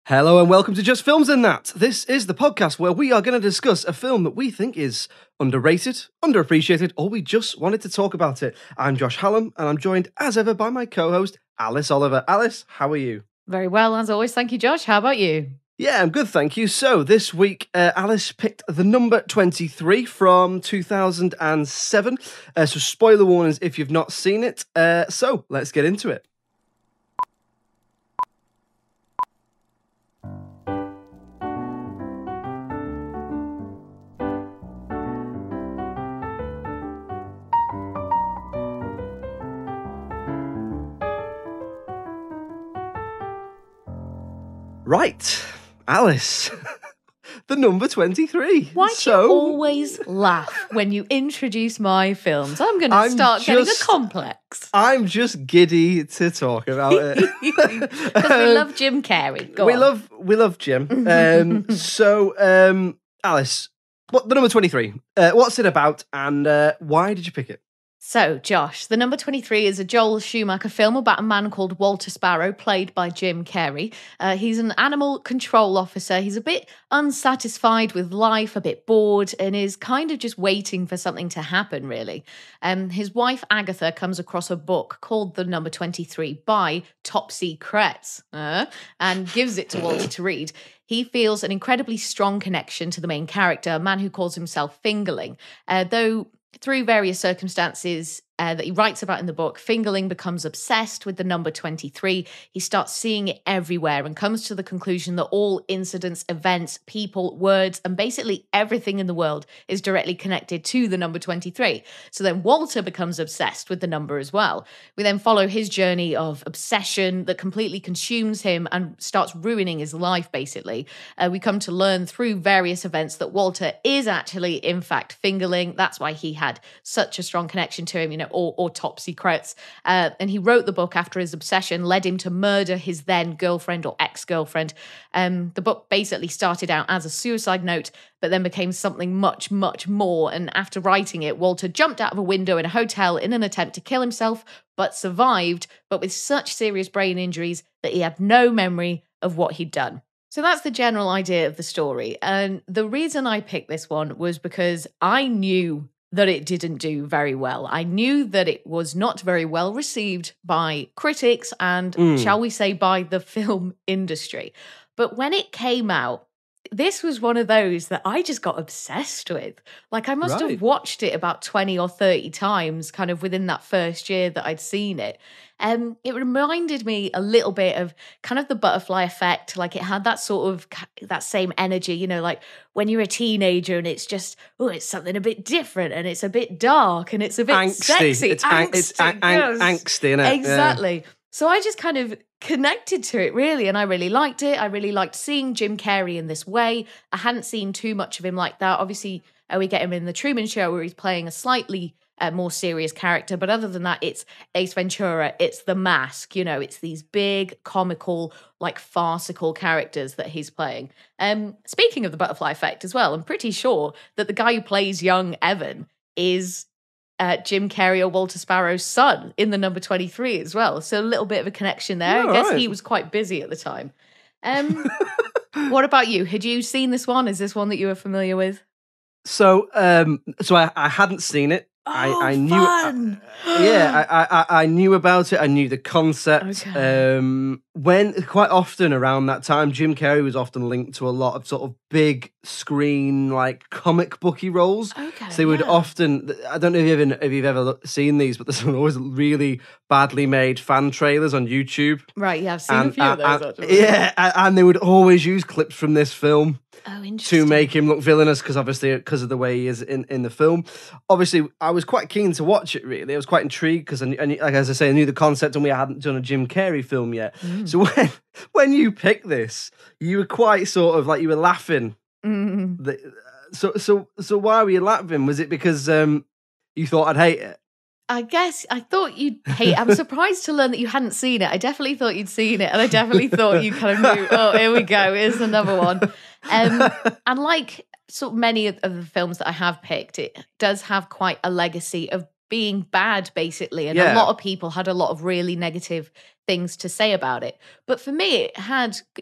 Hello and welcome to Just Films and That. This is the podcast where we are going to discuss a film that we think is underrated, underappreciated, or we just wanted to talk about it. I'm Josh Hallam and I'm joined as ever by my co-host Alice Oliver. Alice, how are you? Very well, as always. Thank you, Josh. How about you? Yeah, I'm good, thank you. So this week, Alice picked the number 23 from 2007. So spoiler warnings if you've not seen it. So let's get into it. Right, Alice, the number 23. Why do you always laugh when you introduce my films? I'm going to start getting a complex. I'm just giddy to talk about it. Because we love Jim Carrey. Go on. We love Jim. Alice, the number 23, what's it about and why did you pick it? So, Josh, the number 23 is a Joel Schumacher film about a man called Walter Sparrow, played by Jim Carrey. He's an animal control officer. He's a bit unsatisfied with life, a bit bored, and is kind of just waiting for something to happen, really. His wife, Agatha, comes across a book called The Number 23 by Top Secrets and gives it to Walter to read. He feels an incredibly strong connection to the main character, a man who calls himself Fingerling, though through various circumstances that he writes about in the book, Fingerling becomes obsessed with the number 23. He starts seeing it everywhere and comes to the conclusion that all incidents, events, people, words, and basically everything in the world is directly connected to the number 23. So then Walter becomes obsessed with the number as well. We then follow his journey of obsession that completely consumes him and starts ruining his life, basically. We come to learn through various events that Walter is actually, in fact, Fingerling. That's why he had such a strong connection to him, or Top Secrets. And he wrote the book after his obsession led him to murder his then girlfriend or ex-girlfriend. The book basically started out as a suicide note, but then became something much, much more. And after writing it, Walter jumped out of a window in a hotel in an attempt to kill himself, but survived, but with such serious brain injuries that he had no memory of what he'd done. So that's the general idea of the story. And the reason I picked this one was because I knew that it didn't do very well. I knew that it was not very well received by critics and, shall we say, by the film industry. But when it came out, this was one of those that I just got obsessed with. Like, I must have watched it about 20 or 30 times kind of within that first year that I'd seen it. It reminded me a little bit of kind of the butterfly effect. Like, it had that sort of, that same energy, like when you're a teenager and it's just, it's something a bit different and it's a bit dark and it's a bit angsty. sexy. It's angsty, isn't it? Exactly. Yeah. So I just kind of connected to it, really, and I really liked it. I really liked seeing Jim Carrey in this way. I hadn't seen too much of him like that. Obviously, we get him in The Truman Show where he's playing a slightly more serious character. But other than that, it's Ace Ventura, it's The Mask, it's these big, comical, like farcical characters that he's playing. Speaking of the butterfly effect as well, I'm pretty sure that the guy who plays young Evan is Jim Carrey or Walter Sparrow's son in the number 23 as well. So a little bit of a connection there. I guess he was quite busy at the time. What about you? Had you seen this one? Is this one that you were familiar with? So I hadn't seen it. I knew, fun! I knew about it. I knew the concept. Okay. When quite often around that time, Jim Carrey was often linked to a lot of sort of big screen, like comic booky roles. Okay, so they would often. I don't know if you've ever seen these, but there's always really badly made fan trailers on YouTube. Right, yeah, I've seen a few of those. Actually. Yeah, and they would always use clips from this film. Oh, interesting. To make him look villainous, because of the way he is in the film. Obviously, I was quite keen to watch it, really. I was quite intrigued, because, like, as I say, I knew the concept and we hadn't done a Jim Carrey film yet. So when you picked this, you were quite sort of like, you were laughing. So why were you laughing? Was it because you thought I'd hate it? I guess I thought you'd hate. I'm surprised to learn that you hadn't seen it. I definitely thought you'd seen it, and I definitely thought you kind of knew. Oh, here we go. Here's another one. And like sort of many of the films that I have picked, it does have quite a legacy of being bad, basically. And Yeah. a lot of people had a lot of really negative things to say about it. But for me,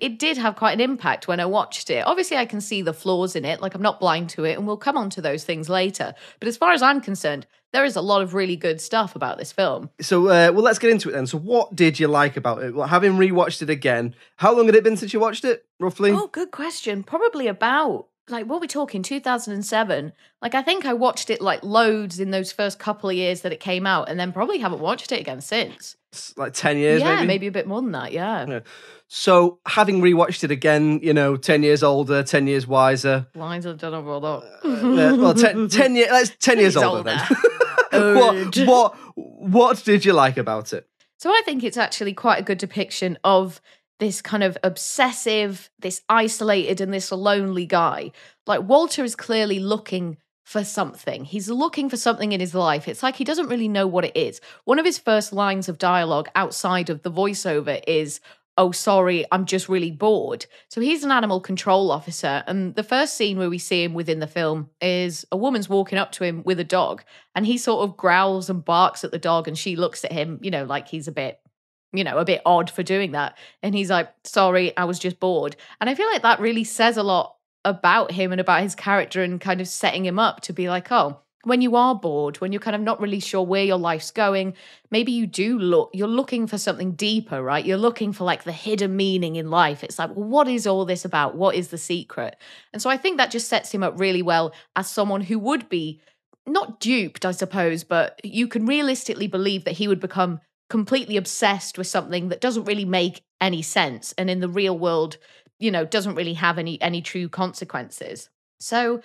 it did have quite an impact when I watched it. Obviously, I can see the flaws in it. Like, I'm not blind to it, and we'll come on to those things later. But as far as I'm concerned, there is a lot of really good stuff about this film. So, well, let's get into it then. So, what did you like about it? Well, having rewatched it again, how long had it been since you watched it, roughly? Oh, good question. Probably about, like, what are we talking, 2007? Like, I think I watched it, like, loads in those first couple of years that it came out, and then probably haven't watched it again since. It's like 10 years, yeah, maybe? a bit more than that, yeah. So, having rewatched it again, 10 years older, 10 years wiser. Lines, I don't know about that. Well, 10 years, that's 10 years older then. What did you like about it? So I think it's actually quite a good depiction of this kind of obsessive, this isolated and this lonely guy. Like, Walter is clearly looking for something. He's looking for something in his life. It's like he doesn't really know what it is. One of his first lines of dialogue outside of the voiceover is, "Oh, sorry, I'm just really bored." So he's an animal control officer. And the first scene where we see him within the film is a woman's walking up to him with a dog. And he sort of growls and barks at the dog. And she looks at him, like he's a bit odd for doing that. And he's like, "Sorry, I was just bored." And I feel like that really says a lot about him and about his character, and kind of setting him up to be like, oh, when you are bored, when you're kind of not really sure where your life's going, maybe you're looking for something deeper, right? You're looking for like the hidden meaning in life. It's like, well, what is all this about? What is the secret? And so I think that just sets him up really well as someone who would be not duped, I suppose, but you can realistically believe that he would become completely obsessed with something that doesn't really make any sense. And in the real world, doesn't really have any true consequences. So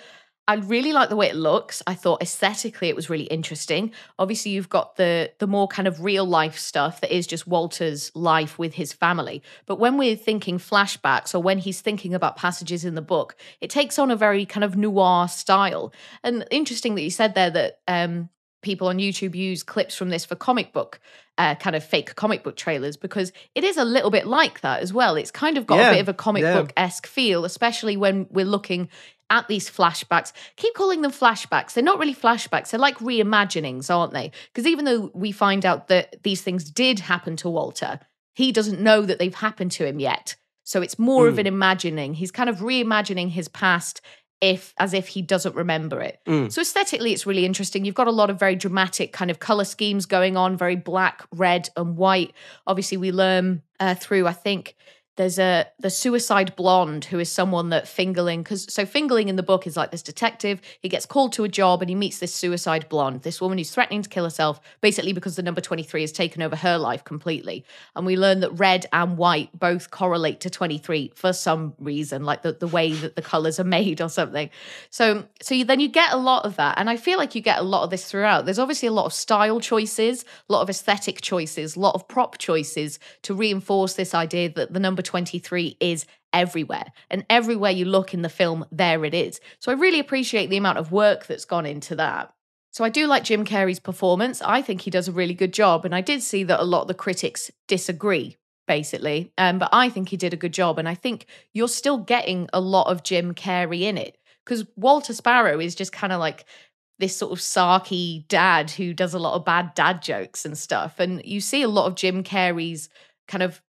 I really like the way it looks. I thought aesthetically it was really interesting. Obviously, you've got the more kind of real life stuff that is just Walter's life with his family. But when we're thinking flashbacks, or when he's thinking about passages in the book, it takes on a very kind of noir style. And interesting that you said there that people on YouTube use clips from this for comic book, kind of fake comic book trailers, because it is a little bit like that as well. It's kind of got a bit of a comic book-esque feel, especially when we're looking at these flashbacks. Keep calling them flashbacks. They're not really flashbacks. They're like reimaginings, aren't they? Because even though we find out that these things did happen to Walter, he doesn't know that they've happened to him yet. So it's more of an imagining. He's kind of reimagining his past as if he doesn't remember it. So aesthetically, it's really interesting. You've got a lot of very dramatic kind of color schemes going on, very black, red, and white. Obviously, we learn through, I think, there's the suicide blonde, who is someone that Fingerling, so Fingerling in the book is like this detective. He gets called to a job and he meets this suicide blonde, this woman who's threatening to kill herself, basically because the number 23 has taken over her life completely. And we learn that red and white both correlate to 23 for some reason, like the way that the colors are made or something. So then you get a lot of that. And I feel like you get a lot of this throughout. There's obviously a lot of style choices, a lot of aesthetic choices, a lot of prop choices to reinforce this idea that the number 23 is everywhere. And everywhere you look in the film, there it is. So I really appreciate the amount of work that's gone into that. So I do like Jim Carrey's performance. I think he does a really good job. And I did see that a lot of the critics disagree, basically. But I think he did a good job. And I think you're still getting a lot of Jim Carrey in it. Because Walter Sparrow is just kind of like this sort of sarky dad who does a lot of bad dad jokes and stuff. And you see a lot of Jim Carrey's kind of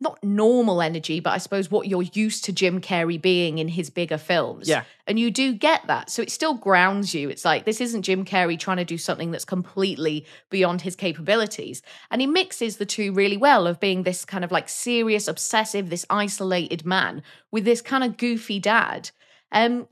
not normal energy, but I suppose what you're used to Jim Carrey being in his bigger films. Yeah. And you do get that. So it still grounds you. It's like, this isn't Jim Carrey trying to do something that's completely beyond his capabilities. And he mixes the two really well, of being this kind of like serious, obsessive, this isolated man with this kind of goofy dad.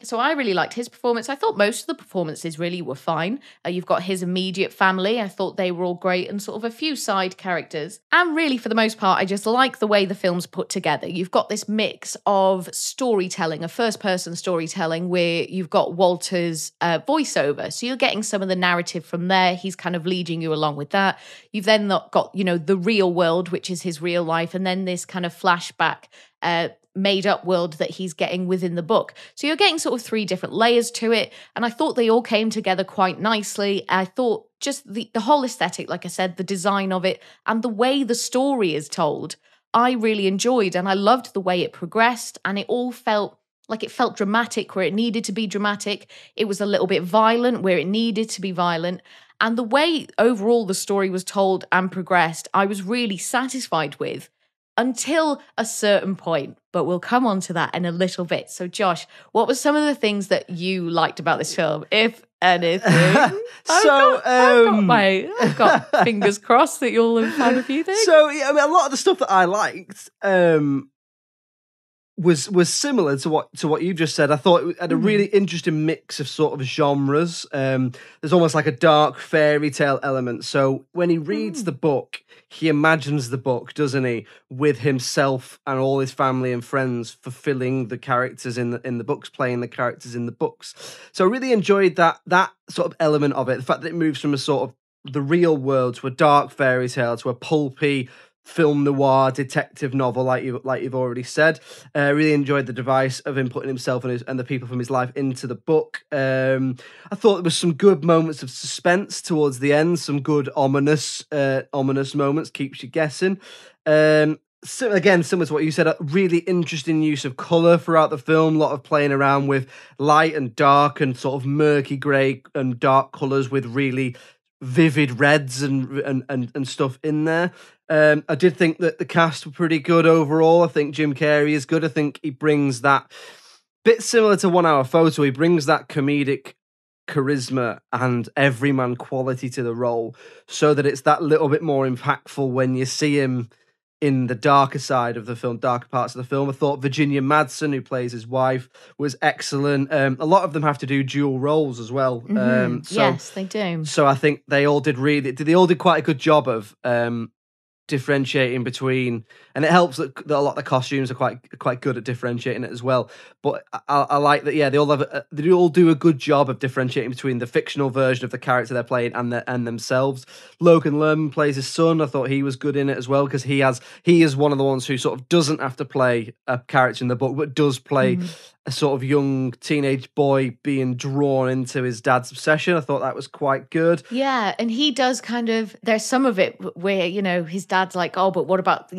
So I really liked his performance. I thought most of the performances really were fine. You've got his immediate family. I thought they were all great, and sort of a few side characters. And really, for the most part, I just like the way the film's put together. You've got this mix of storytelling, a first-person storytelling, where you've got Walter's voiceover. So you're getting some of the narrative from there. He's kind of leading you along with that. You've then got, the real world, which is his real life, and then this kind of flashback made up world that he's getting within the book. So you're getting sort of three different layers to it. And I thought they all came together quite nicely. I thought just the whole aesthetic, like I said, the design of it and the way the story is told, I really enjoyed. And I loved the way it progressed. And it all felt Like, it felt dramatic where it needed to be dramatic. It was a little bit violent where it needed to be violent. And the way overall the story was told and progressed, I was really satisfied with until a certain point. But we'll come on to that in a little bit. So, Josh, what were some of the things that you liked about this film, if anything? I've got fingers crossed that you'll find a few things. So, yeah, I mean, a lot of the stuff that I liked was similar to what you've just said. I thought it had a really interesting mix of sort of genres. There's almost like a dark fairy tale element. So when he reads the book, he imagines the book, doesn't he, with himself and all his family and friends fulfilling the characters in the books, playing the characters in the books. So I really enjoyed that sort of element of it. The fact that it moves from a sort of the real world to a dark fairy tale to a pulpy film noir detective novel, like you've already said. Really enjoyed the device of him putting himself and the people from his life into the book. I thought there was some good moments of suspense towards the end, some good ominous moments, keeps you guessing. Again, similar to what you said, a really interesting use of colour throughout the film, a lot of playing around with light and dark and sort of murky grey and dark colours with really vivid reds and stuff in there. I did think that the cast were pretty good overall. I think Jim Carrey is good. I think he brings that bit similar to 1 Hour Photo. He brings that comedic charisma and everyman quality to the role so that it's that little bit more impactful when you see him in the darker side of the film, darker parts of the film. I thought Virginia Madsen, who plays his wife, was excellent. A lot of them have to do dual roles as well. Yes, they do. So I think they all did quite a good job of differentiating between, and it helps that a lot of the costumes are quite good at differentiating it as well. But I like that. Yeah, they all do a good job of differentiating between the fictional version of the character they're playing and themselves. Logan Lerman plays his son. I thought he was good in it as well because he is one of the ones who sort of doesn't have to play a character in the book, but does play a sort of young teenage boy being drawn into his dad's obsession. I thought that was quite good. Yeah, and he does there's some of it where, his dad's like, oh, but what about,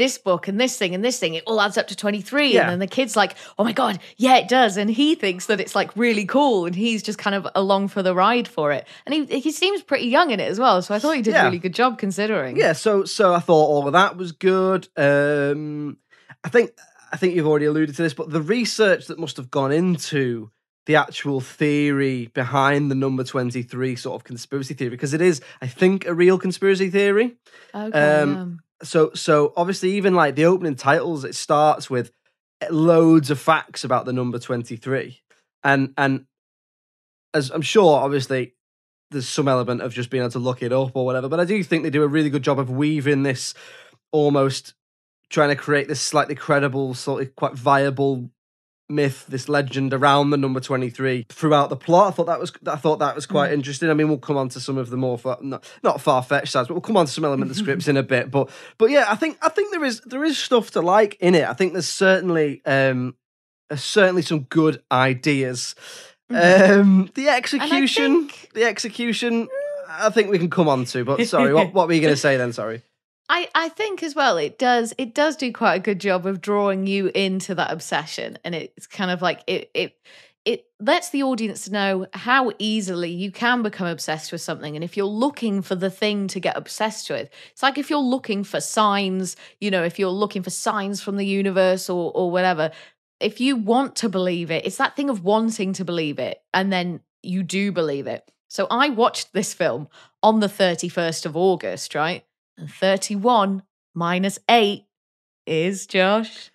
this book and this thing, it all adds up to 23. Yeah. And then the kid's like, oh my God, yeah, it does. And he thinks that it's like really cool and he's just kind of along for the ride for it. And he seems pretty young in it as well. So I thought he did a really good job considering. Yeah, so I thought all of that was good. I think you've already alluded to this, but the research that must have gone into the actual theory behind the number 23 sort of conspiracy theory, because it is, I think, a real conspiracy theory. Okay. So obviously, even like the opening titles, it starts with loads of facts about the number 23, and as I'm sure, obviously, there's some element of just being able to look it up or whatever, but I do think they do a really good job of weaving this almost trying to create this slightly credible, sort of quite viable myth, this legend around the number 23 throughout the plot. I thought that was quite interesting. I mean, we'll come on to some of the more not far-fetched sides, but we'll come on to some element of the scripts in a bit. But yeah, I think there is stuff to like in it. I think there's certainly some good ideas. The execution, I think we can come on to. But sorry, what were you going to say then? Sorry. I think as well it does do quite a good job of drawing you into that obsession, and it's kind of like it lets the audience know how easily you can become obsessed with something. And if you're looking for the thing to get obsessed with, it's like if you're looking for signs, if you're looking for signs from the universe or whatever, if you want to believe it, it's that thing of wanting to believe it, and then you do believe it. So I watched this film on the 31st of August, right? And 31 minus 8 is, Josh?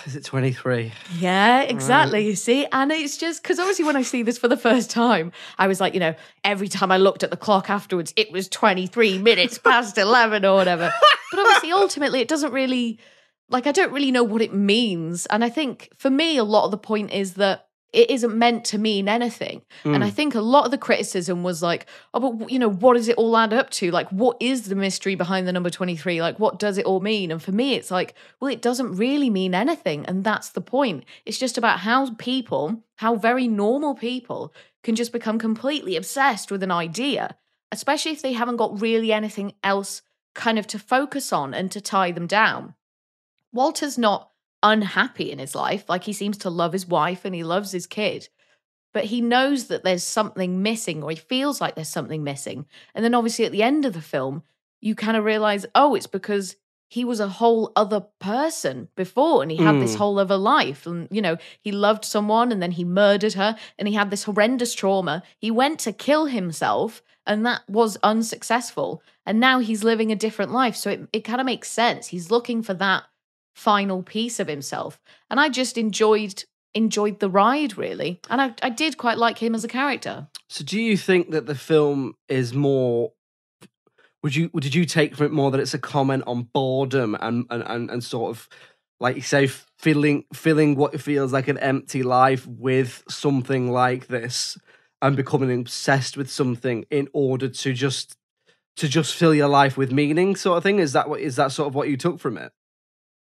Is it 23? Yeah, exactly. Right. You see? And it's just because obviously when I see this for the first time, I was like, every time I looked at the clock afterwards, it was 23 minutes past 11 or whatever. But obviously, ultimately, it doesn't really, I don't really know what it means. And I think for me, a lot of the point is that it isn't meant to mean anything. And I think a lot of the criticism was like, oh, but what does it all add up to? Like, what is the mystery behind the number 23? Like, what does it all mean? And for me, it's like, well, it doesn't really mean anything. And that's the point. It's just about how very normal people can just become completely obsessed with an idea, especially if they haven't got really anything else kind of to focus on and to tie them down. Walter's not unhappy in his life. Like, he seems to love his wife and he loves his kid, but he knows that there's something missing, or he feels like there's something missing. And then obviously at the end of the film, you kind of realize, oh, it's because he was a whole other person before, and he had this whole other life. And, you know, he loved someone and then he murdered her, and he had this horrendous trauma. He went to kill himself and that was unsuccessful. And now he's living a different life. So it kind of makes sense. He's looking for that final piece of himself. And I just enjoyed the ride, really. And I did quite like him as a character. So do you think that the film is more... Did you take from it more that it's a comment on boredom and sort of, like you say, filling what feels like an empty life with something like this, and becoming obsessed with something in order to just fill your life with meaning, sort of thing? Is that sort of what you took from it?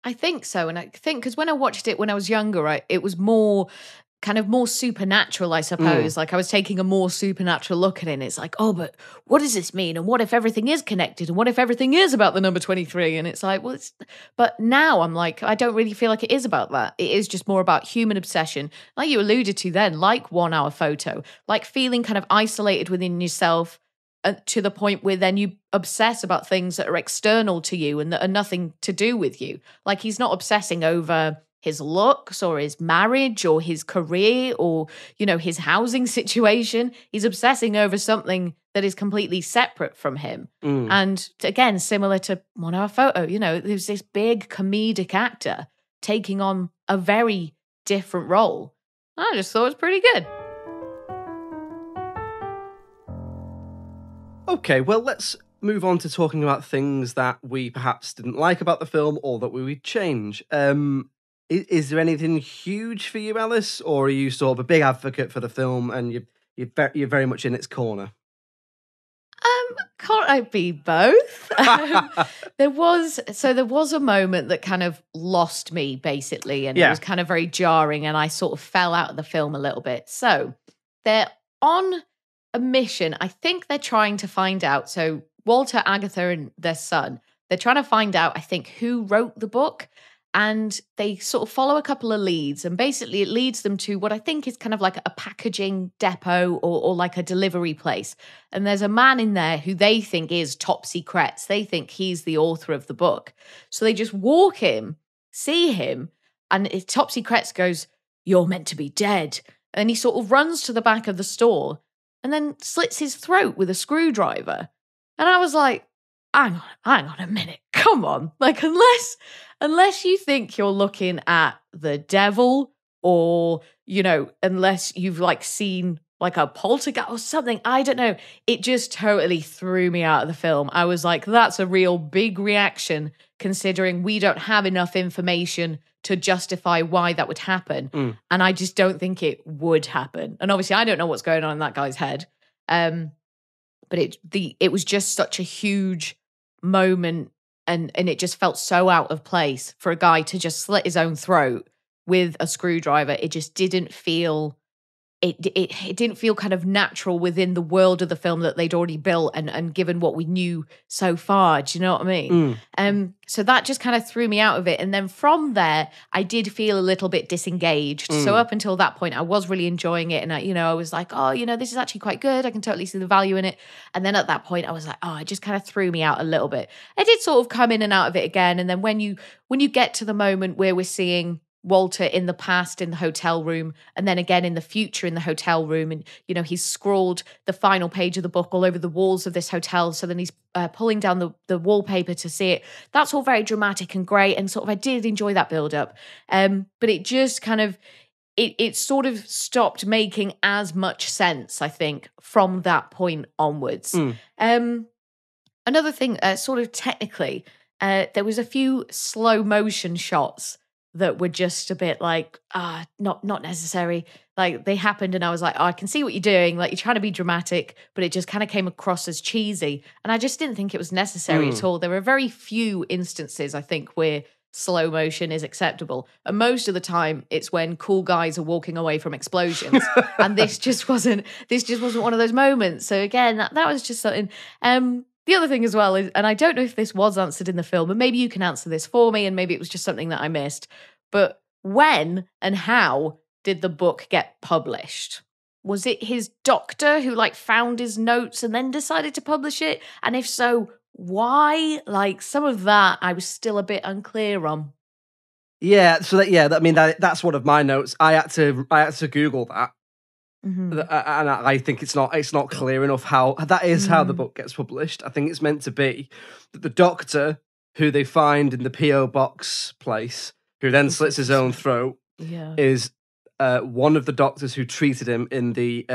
I think so. And I think because when I watched it when I was younger, it was more supernatural, I suppose. Like, I was taking a more supernatural look at it. And it's like, oh, but what does this mean? And what if everything is connected? And what if everything is about the number 23? And it's like, well, but now I'm like, I don't really feel like it is about that. It is just more about human obsession. Like you alluded to then, like 1 Hour Photo, like feeling kind of isolated within yourself, to the point where then you obsess about things that are external to you and that are nothing to do with you. Like, he's not obsessing over his looks or his marriage or his career or, you know, his housing situation. He's obsessing over something that is completely separate from him. And again, similar to 1 Hour Photo, you know, there's this big comedic actor taking on a very different role. I just thought it was pretty good. Okay, well, let's move on to talking about things that we perhaps didn't like about the film or that we would change. Is there anything huge for you, Alice, or are you sort of a big advocate for the film and you're very much in its corner? Can't I be both? There was a moment that kind of lost me, basically, and it was kind of very jarring, and I sort of fell out of the film a little bit. So they're on a mission. I think they're trying to find out. So Walter, Agatha, and their son, they're trying to find out, I think, who wrote the book. And they sort of follow a couple of leads, and basically it leads them to what I think is kind of like a packaging depot or like a delivery place. And there's a man in there who they think is top secrets. They think he's the author of the book. So they just walk him, see him, and top secrets goes, "You're meant to be dead." And he sort of runs to the back of the store and then slits his throat with a screwdriver. And I was like, hang on a minute. Come on. Like, unless you think you're looking at the devil, or, you know, unless you've like seen like a poltergeist or something, I don't know. It just totally threw me out of the film. I was like, that's a real big reaction, considering we don't have enough information to justify why that would happen. And I just don't think it would happen. And obviously I don't know what's going on in that guy's head. But it was just such a huge moment, and it just felt so out of place for a guy to just slit his own throat with a screwdriver. It just didn't feel it didn't feel kind of natural within the world of the film that they'd already built and given what we knew so far. Do you know what I mean? So that just kind of threw me out of it. And then from there, I did feel a little bit disengaged. So up until that point, I was really enjoying it. And I was like, oh, this is actually quite good. I can totally see the value in it. And then at that point, I was like, oh, it just kind of threw me out a little bit. I did sort of come in and out of it again. And then when you get to the moment where we're seeing Walter in the past in the hotel room, and then again in the future in the hotel room, and he's scrawled the final page of the book all over the walls of this hotel, so then he's pulling down the wallpaper to see it. That's all very dramatic and great, and sort of I did enjoy that build up, but it just kind of it sort of stopped making as much sense, I think, from that point onwards. Another thing, sort of technically, there was a few slow motion shots that were just a bit like, not necessary. Like, they happened and I was like, oh, I can see what you're doing. Like, you're trying to be dramatic, but it just kind of came across as cheesy. And I just didn't think it was necessary at all. There were very few instances, I think, where slow motion is acceptable. And most of the time, it's when cool guys are walking away from explosions. And this just wasn't one of those moments. So again, that was just something. The other thing as well is, and I don't know if this was answered in the film, and maybe you can answer this for me, and maybe it was just something that I missed, but when and how did the book get published? Was it his doctor who like found his notes and then decided to publish it? And if so, why? Like some of that I was still a bit unclear on. Yeah, so that's one of my notes. I had to Google that. And I think it's not clear enough how that is how the book gets published. I think it's meant to be that the doctor who they find in the PO box place, who then slits his own throat, is one of the doctors who treated him in the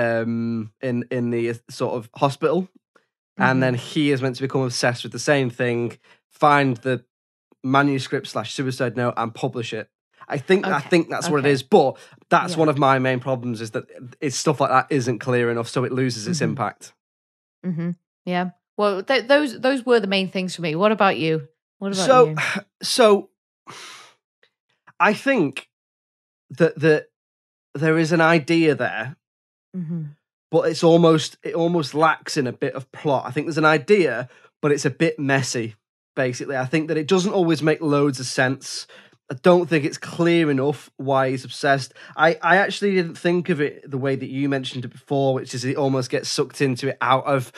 sort of hospital, and then he is meant to become obsessed with the same thing, find the manuscript / suicide note, and publish it. I think that's what it is, but that's one of my main problems is that it's stuff like that isn't clear enough, so it loses its impact. Yeah. Well, those were the main things for me. What about you? You? So I think that there is an idea there, but it almost lacks in a bit of plot. I think there's an idea, but it's a bit messy. Basically, I think that it doesn't always make loads of sense. I don't think it's clear enough why he's obsessed. I actually didn't think of it the way that you mentioned it before, which is he almost gets sucked into it out of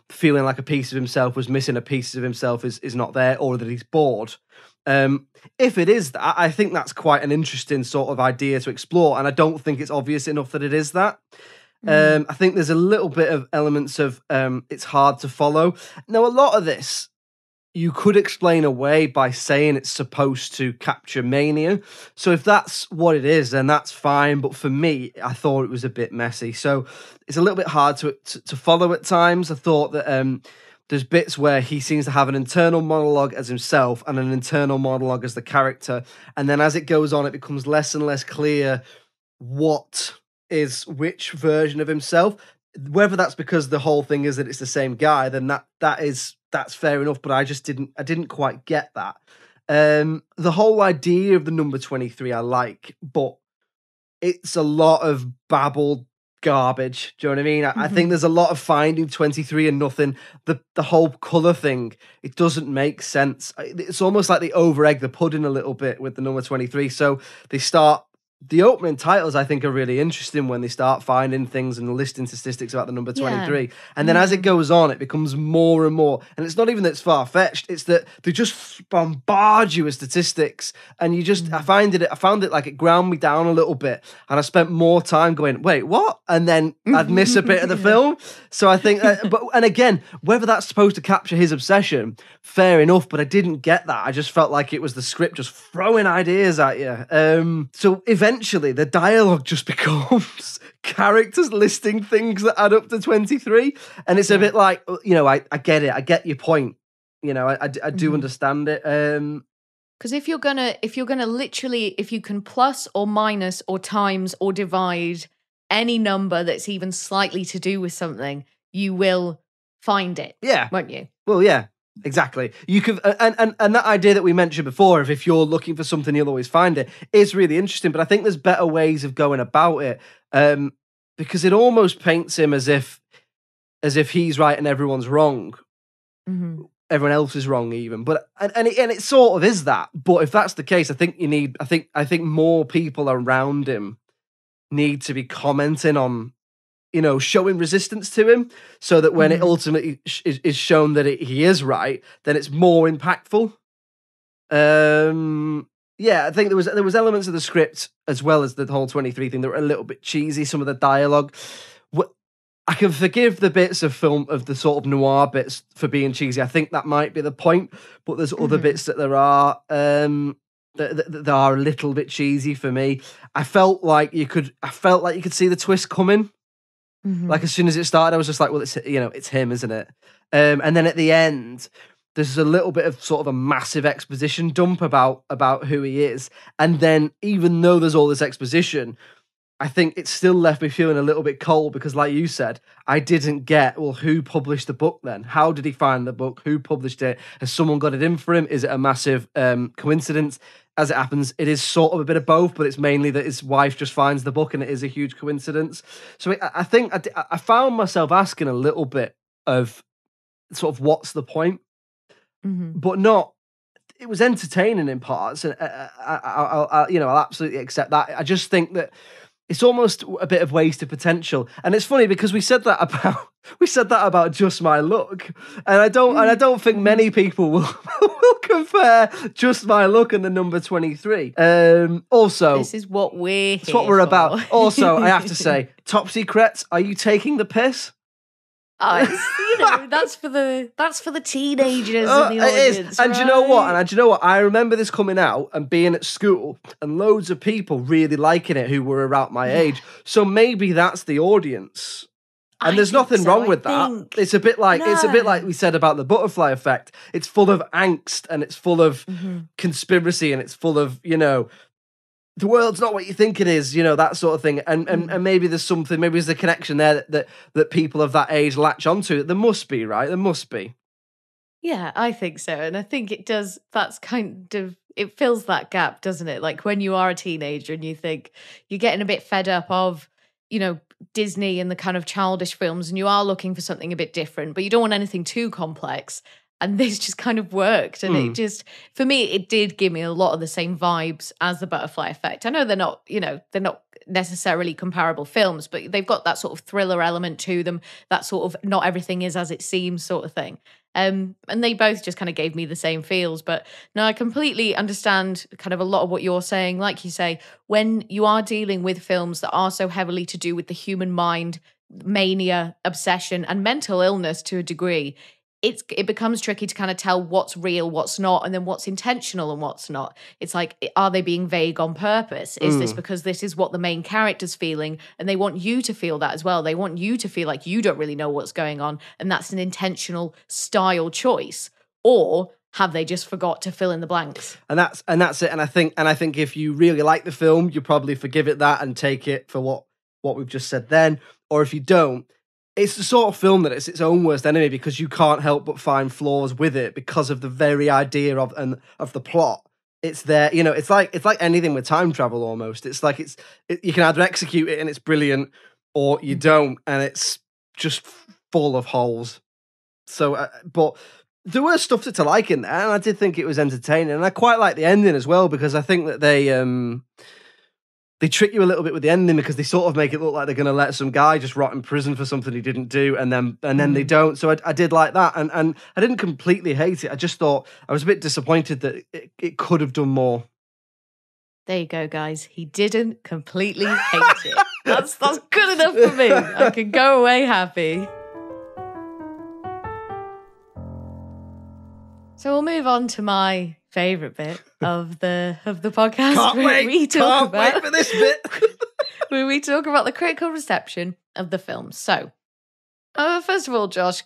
feeling like a piece of himself was missing, a piece of himself is not there, or that he's bored. If it is that, I think that's quite an interesting sort of idea to explore, and I don't think it's obvious enough that it is that. I think there's a little bit of elements of it's hard to follow. Now, a lot of this you could explain away by saying it's supposed to capture mania. So if that's what it is, then that's fine. But for me, I thought it was a bit messy. So it's a little bit hard to follow at times. I thought that there's bits where he seems to have an internal monologue as himself and an internal monologue as the character. And then as it goes on, it becomes less and less clear what is which version of himself. Whether that's because the whole thing is that it's the same guy, then that's fair enough, but I didn't quite get that. The whole idea of the number 23 I like, but it's a lot of babbled garbage. Do you know what I mean? I think there's a lot of finding 23 and nothing. The whole colour thing, it doesn't make sense. It's almost like they over-egg the pudding a little bit with the number 23. So they start... The opening titles, I think, are really interesting when they start finding things and listing statistics about the number 23. Yeah. And then as it goes on, it becomes more and more. And it's not even that it's far-fetched. It's that they just bombard you with statistics. And you just, I found it like it ground me down a little bit. And I spent more time going, wait, what? And then I'd miss a bit of the film. So I think, and again, whether that's supposed to capture his obsession, fair enough. But I didn't get that. I just felt like it was the script just throwing ideas at you. So eventually the dialogue just becomes characters listing things that add up to 23, and it's a bit like, I get it, I get your point, I do understand it, because if you're gonna literally, if you can plus or minus or times or divide any number that's even slightly to do with something, you will find it, won't you? Well, yeah. Exactly. You could, and that idea that we mentioned before of if you're looking for something, you'll always find it, is really interesting. But I think there's better ways of going about it, because it almost paints him as if he's right and everyone's wrong. Everyone else is wrong, even. But and it sort of is that. But if that's the case, I think more people around him need to be commenting on, showing resistance to him, so that when it ultimately is shown that he is right, then it's more impactful. I think there was elements of the script as well as the whole 23 thing that were a little bit cheesy. Some of the dialogue, I can forgive the bits of film of the sort of noir bits for being cheesy. I think that might be the point, but there's other bits that there are that are a little bit cheesy for me. I felt like you could see the twist coming. Like as soon as it started, I was just like, well, it's him, isn't it? And then at the end, there's a little bit of sort of a massive exposition dump about who he is. And then even though there's all this exposition, I think it still left me feeling a little bit cold because, like you said, I didn't get, well, who published the book then? How did he find the book? Who published it? Has someone got it in for him? Is it a massive coincidence? As it happens, it is sort of a bit of both, but it's mainly that his wife just finds the book and it is a huge coincidence. So I think I found myself asking a little bit of sort of what's the point, but not it was entertaining in parts, and I'll absolutely accept that. I just think that it's almost a bit of wasted potential, and it's funny because we said that about Just My Luck, and I don't think many people will will compare Just My Luck and the number 23. Also, this is what we're it's what we're about. Also, I have to say, Top Secrets, are you taking the piss? That's for the teenagers in the audience. It is. And do you know what? I remember this coming out and being at school and loads of people really liking it who were around my age. So maybe that's the audience. And there's nothing wrong with that. It's a bit like we said about the butterfly effect. It's full of angst and it's full of conspiracy and it's full of, the world's not what you think it is, that sort of thing. And maybe there's something, maybe there's a connection there that people of that age latch onto. There must be, right? There must be. Yeah, I think so. And I think it does, it fills that gap, doesn't it? Like when you are a teenager and you think you're getting a bit fed up of, Disney and the kind of childish films, and you are looking for something a bit different, but you don't want anything too complex. And this just kind of worked. And it just, for me, it did give me a lot of the same vibes as the Butterfly Effect. I know they're not necessarily comparable films, but they've got that sort of thriller element to them, that sort of not everything is as it seems sort of thing. And they both just kind of gave me the same feels. But no, I completely understand kind of a lot of what you're saying. Like you say, when you are dealing with films that are so heavily to do with the human mind, mania, obsession, and mental illness to a degree, it becomes tricky to kind of tell what's real, what's not, and then what's intentional and what's not. It's like, are they being vague on purpose? Is this because this is what the main character's feeling and they want you to feel that as well? They want you to feel like you don't really know what's going on and that's an intentional style choice? Or have they just forgot to fill in the blanks? And that's it. And I think if you really like the film, you probably forgive it that and take it for what we've just said then. Or if you don't, it's the sort of film that it's its own worst enemy because you can't help but find flaws with it because of the very idea of the plot. It's there, it's like anything with time travel almost. It's like you can either execute it and it's brilliant or you don't and it's just full of holes. So, but there was stuff to like in there and I did think it was entertaining and I quite like the ending as well because I think that they trick you a little bit with the ending because they sort of make it look like they're going to let some guy just rot in prison for something he didn't do, and then they don't. So I did like that, and I didn't completely hate it. I just thought I was a bit disappointed that it could have done more. There you go, guys. He didn't completely hate it. That's good enough for me. I can go away happy. So we'll move on to my favourite bit of the podcast. Can't wait for this bit. Where we talk about the critical reception of the film. So, first of all, Josh,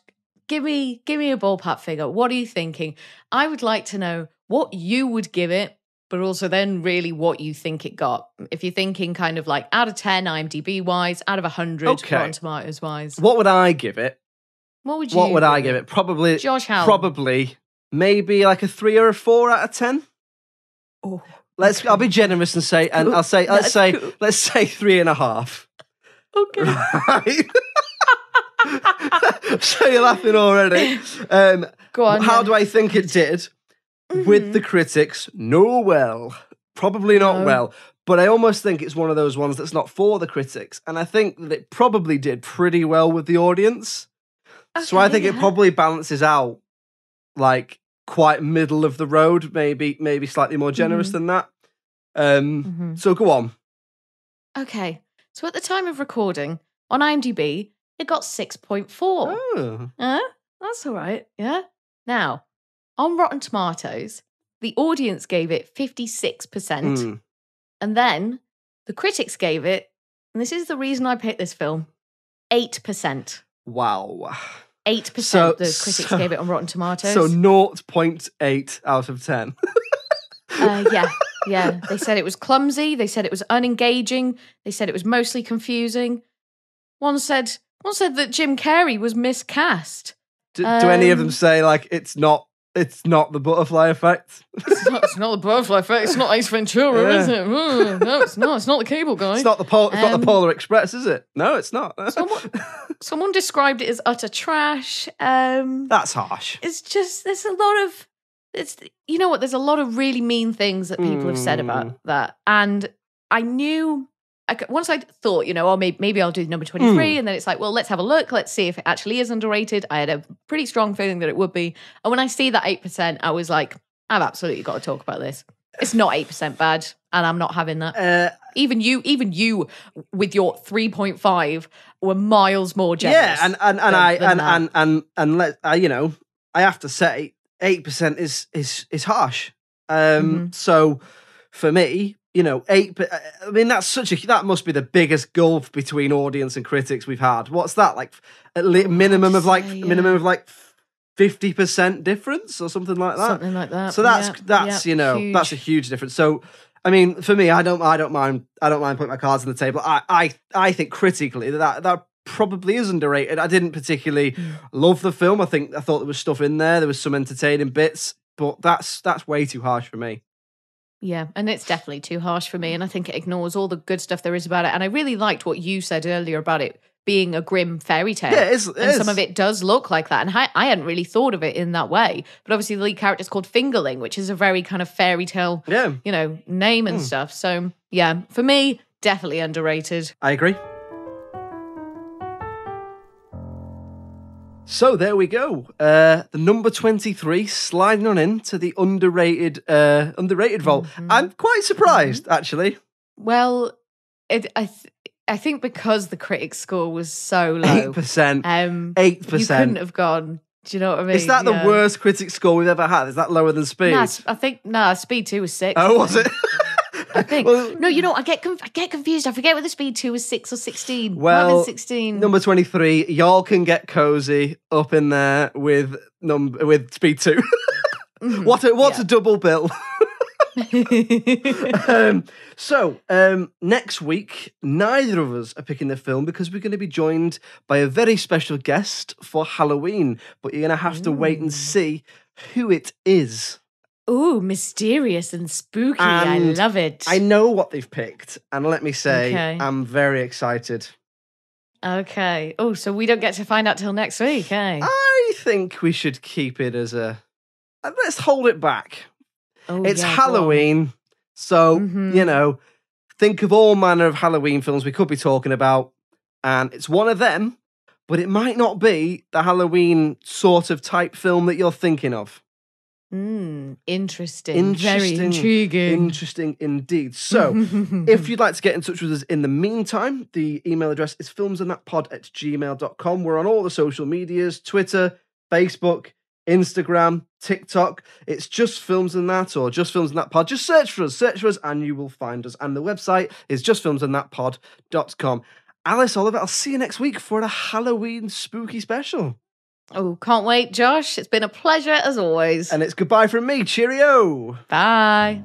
give me a ballpark figure. What are you thinking? I would like to know what you would give it, but also then really what you think it got. If you're thinking kind of like out of 10 IMDb wise, out of 100 Rotten Tomatoes wise. What would I give it? What would you? What would I give it? Probably, Josh Howell. Probably. Maybe like a 3 or a 4 out of 10. Oh, I'll be generous and say, and I'll say, let's say 3.5. Okay. Right. So you're laughing already. Go on. How do I think it did? With the critics? No, well, probably not well. But I almost think it's one of those ones that's not for the critics, and I think that it probably did pretty well with the audience. Okay, so I think it probably balances out. Like quite middle of the road, maybe slightly more generous than that. So go on. Okay. So at the time of recording on IMDb, it got 6.4. Oh. That's all right. Yeah. Now, on Rotten Tomatoes, the audience gave it 56%. And then the critics gave it, and this is the reason I picked this film, 8%. Wow. 8% the critics gave it on Rotten Tomatoes. So 0.8 out of 10. Yeah. They said it was clumsy. They said it was unengaging. They said it was mostly confusing. One said that Jim Carrey was miscast. Do any of them say like it's not the butterfly effect? It's not the butterfly effect. It's not Ace Ventura, is it? No, it's not. It's not the cable guy. It's not the Polar Express, is it? No, it's not. Someone described it as utter trash. That's harsh. It's just there's a lot of it's, you know what, there's a lot of really mean things that people have said about that. And I knew, once I thought, oh, maybe I'll do number 23. And then it's like, well, let's have a look. Let's see if it actually is underrated. I had a pretty strong feeling that it would be. And when I see that 8%, I was like, I've absolutely got to talk about this. It's not 8% bad, and I'm not having that. Even you with your 3.5 were miles more generous. Yeah, and let I have to say 8% is harsh. So for me, 8. I mean, that must be the biggest gulf between audience and critics we've had. What's that like? Minimum of 50% difference or something like that. Something like that. So that's huge. That's a huge difference. So I mean, for me, I don't mind putting my cards on the table. I think critically that probably is underrated. I didn't particularly love the film. I thought there was stuff in there. There was some entertaining bits, but that's way too harsh for me. Yeah, and it's definitely too harsh for me. And I think it ignores all the good stuff there is about it. And I really liked what you said earlier about it being a grim fairy tale. Yeah, it is. Some of it does look like that. And I hadn't really thought of it in that way. But obviously the lead character is called Fingerling, which is a very kind of fairy tale, name and stuff. So yeah, for me, definitely underrated. I agree. So there we go. The number 23 sliding on into the underrated vault. I'm quite surprised, actually. Well, I think because the critic score was so low. 8%. 8%. You couldn't have gone. Do you know what I mean? Is that the worst critic score we've ever had? Is that lower than Speed? Speed 2 was 6. Oh, was it? I think. No, I get confused. I forget whether Speed 2 was 6 or 16. Well, 16. Number 23, y'all can get cozy up in there with Speed 2. What a double bill. So next week, neither of us are picking the film because we're going to be joined by a very special guest for Halloween, but you're going to have to wait and see who it is. Ooh, mysterious and spooky. I love it. I know what they've picked, and let me say, I'm very excited. Okay. Oh, so we don't get to find out till next week, eh? I think we should keep it as let's hold it back. Oh, it's Halloween, so, think of all manner of Halloween films we could be talking about, and it's one of them, but it might not be the Halloween sort of type film that you're thinking of. Interesting. Very intriguing. Interesting indeed. So, if you'd like to get in touch with us in the meantime, the email address is filmsandthatpod@gmail.com. We're on all the social medias, Twitter, Facebook, Instagram, TikTok. It's Just Films and That or Just Films and That Pod. Just search for us and you will find us. And the website is justfilmsandthatpod.com. Alice, Oliver, I'll see you next week for a Halloween spooky special. Oh, can't wait, Josh. It's been a pleasure as always. And it's goodbye from me. Cheerio. Bye.